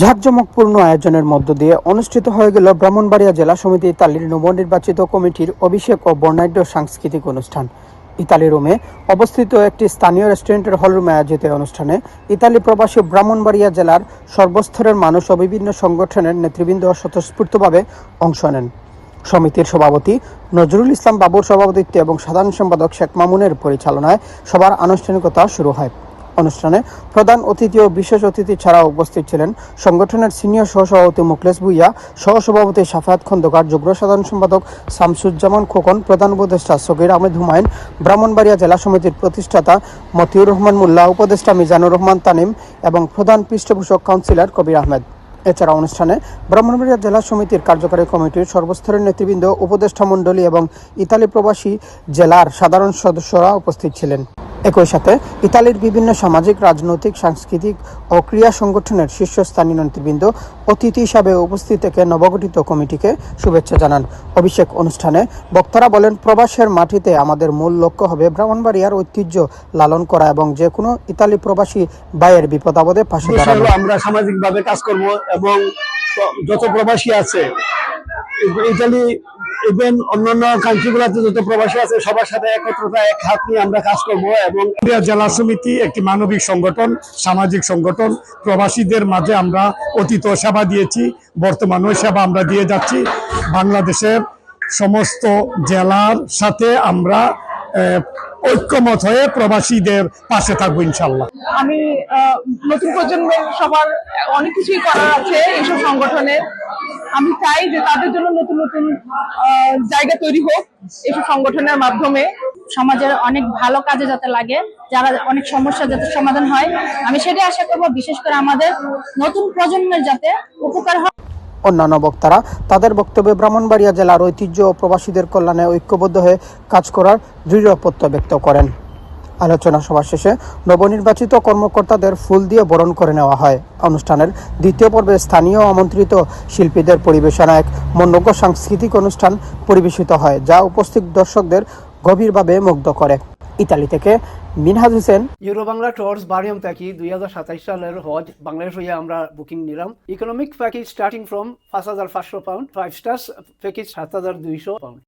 জাঁকজমকপূর্ণ আয়োজনের মধ্য দিয়ে অনুষ্ঠিত হয়ে গেল ব্রাহ্মণবাড়িয়া জেলা সমিতি ইতালির নবনির্বাচিত কমিটির অভিষেক ও বর্ণাঢ্য সাংস্কৃতিক অনুষ্ঠান। ইতালি রোমে অবস্থিত একটি স্থানীয় রেস্টুরেন্টের হলরুমে আয়োজিত অনুষ্ঠানে ইতালি প্রবাসী ব্রাহ্মণবাড়িয়া জেলার সর্বস্তরের মানুষ ও বিভিন্ন সংগঠনের নেতৃবৃন্দ স্বতঃস্ফূর্তভাবে অংশ নেন। সমিতির সভাপতি নজরুল ইসলাম বাবুর সভাপতিত্বে এবং সাধারণ সম্পাদক শেখ মামুনের পরিচালনায় সবার আনুষ্ঠানিকতা শুরু হয়। অনুষ্ঠানে প্রধান অতিথি ও বিশেষ অতিথি ছাড়াও উপস্থিত ছিলেন সংগঠনের সিনিয়র সহসভাপতি মুখলেস ভুইয়া, সহসভাপতি সাফায়াত খন্দকার, যুগ্ম সাধারণ সম্পাদক শামসুজ্জামান খোকন, প্রধান উপদেষ্টা সগির আহমেদ হুমায়ুন, ব্রাহ্মণবাড়িয়া জেলা সমিতির প্রতিষ্ঠাতা মতিউর রহমান মোল্লা, উপদেষ্টা মিজানুর রহমান তানিম এবং প্রধান পৃষ্ঠপোষক কাউন্সিলর কবির আহমেদ। এছাড়া অনুষ্ঠানে ব্রাহ্মণবাড়িয়া জেলা সমিতির কার্যকারী কমিটির সর্বস্তরের নেতৃবৃন্দ, উপদেষ্টা মণ্ডলী এবং ইতালি প্রবাসী জেলার সাধারণ সদস্যরা উপস্থিত ছিলেন। একই সাথে ইতালির বিভিন্ন সামাজিক, রাজনৈতিক, সাংস্কৃতিক ও ক্রীড়া সংগঠনের শীর্ষস্থানীয় নেতৃবৃন্দ অতিথি হিসাবে উপস্থিত থেকে নবগঠিত কমিটিকে শুভেচ্ছা জানান। অভিষেক অনুষ্ঠানে বক্তারা বলেন, প্রবাসের মাটিতে আমাদের মূল লক্ষ্য হবে ব্রাহ্মণবাড়িয়ার ঐতিহ্য লালন করা এবং যে কোনো ইতালি প্রবাসী ভাইয়ের বিপদ আপদে পাশে দাঁড়ানো। আমরা সামাজিকভাবে কাজ করব এবং যত প্রবাসী আছে ইতালি ইভেন অন্যান্য কান্ট্রিগুলোতে যত প্রবাসী আছে সবার সাথে একত্রতা, এক হাত নিয়ে আমরা কাজ করব। এবং জেলা সমিতি একটি মানবিক সংগঠন, সামাজিক সংগঠন। প্রবাসীদের মাঝে আমরা অতীত সেবা দিয়েছি, বর্তমানেও সেবা আমরা দিয়ে যাচ্ছি। বাংলাদেশের সমস্ত জেলার সাথে আমরা ঐক্যমত হয়ে প্রবাসীদের পাশে থাকবো ইনশাল্লাহ। আমি নতুন প্রজন্মের সবার অনেক কিছুই করার আছে এইসব সংগঠনের। আমি চাই যে তাদের জন্য নতুন নতুন জায়গা তৈরি হোক এইসব সংগঠনের মাধ্যমে। সমাজের অনেক ভালো কাজে যাতে লাগে, যারা অনেক সমস্যা যাতে সমাধান হয়, আমি সেটাই আশা করবো। বিশেষ করে আমাদের নতুন প্রজন্মের যাতে উপকার হয়। অন্যান্য বক্তারা তাদের বক্তব্যে ব্রাহ্মণবাড়িয়া জেলার ঐতিহ্য ও প্রবাসীদের কল্যাণে ঐক্যবদ্ধ হয়ে কাজ করার দৃঢ় প্রত্যয় ব্যক্ত করেন। আলোচনা সভা শেষে নবনির্বাচিত কর্মকর্তাদের ফুল দিয়ে বরণ করে নেওয়া হয়। অনুষ্ঠানের দ্বিতীয় পর্বে স্থানীয় আমন্ত্রিত শিল্পীদের পরিবেশনা এক মনোজ্ঞ সাংস্কৃতিক অনুষ্ঠান পরিবেশিত হয়, যা উপস্থিত দর্শকদের গভীরভাবে মুগ্ধ করে। ইতালি থেকে মিনহাজ হোসেন, ইউরোবাংলা ট্যুরস বারিয়াম থাকি 2027 সালের হজ বাংলাদেশ হইয়া আমরা বুকিং নিলাম। Economic package starting from 5,500 pound, 5 stars package 7,200 pound.